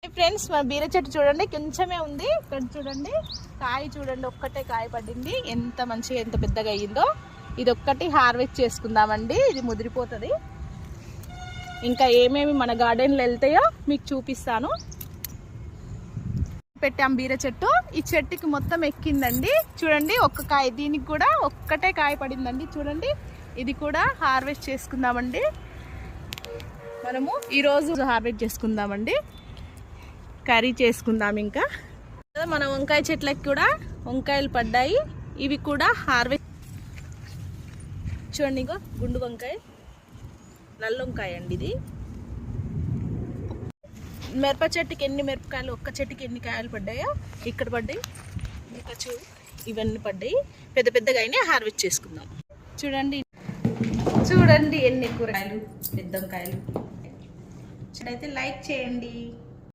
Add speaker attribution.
Speaker 1: Friends మన బీర చెట్టు చూడండి, కొంచెమే ఉంది. ఇక్కడ చూడండి కాయ చూడండి, ఒక్కటే కాయ పడింది. ఎంత మంచిగా ఎంత పెద్దగా అయ్యిందో. ఇది ఒక్కటి హార్వెస్ట్ చేసుకుందామండి, ఇది ముదిరిపోతుంది. ఇంకా ఏమేమి మన గార్డెన్లో వెళ్తాయో మీకు చూపిస్తాను. పెట్టాం బీర చెట్టు, ఈ చెట్టుకి మొత్తం ఎక్కిందండి. చూడండి ఒక్క కాయ, దీనికి కూడా ఒక్కటే కాయ పడిందండి. చూడండి ఇది కూడా హార్వెస్ట్ చేసుకుందామండి. మనము ఈరోజు హార్వెస్ట్ చేసుకుందామండి, కర్రీ చేసుకుందాం. ఇంకా మన వంకాయ చెట్లకి కూడా వంకాయలు పడ్డాయి, ఇవి కూడా హార్వెస్ట్. చూడండి ఇగో గుండు వంకాయ, నల్ల వంకాయ అండి ఇది. మిరప చెట్టుకి ఎన్ని మిరపకాయలు, ఒక్క చెట్టుకి ఎన్ని కాయలు పడ్డాయో ఇక్కడ పడ్డాయి. ఇంకా ఇవన్నీ పడ్డాయి, పెద్ద పెద్దగా అయినా హార్వెస్ట్ చేసుకుందాం. చూడండి చూడండి ఎన్ని కూరగాయలు, పెద్ద వంకాయలు. అయితే లైక్ చేయండి.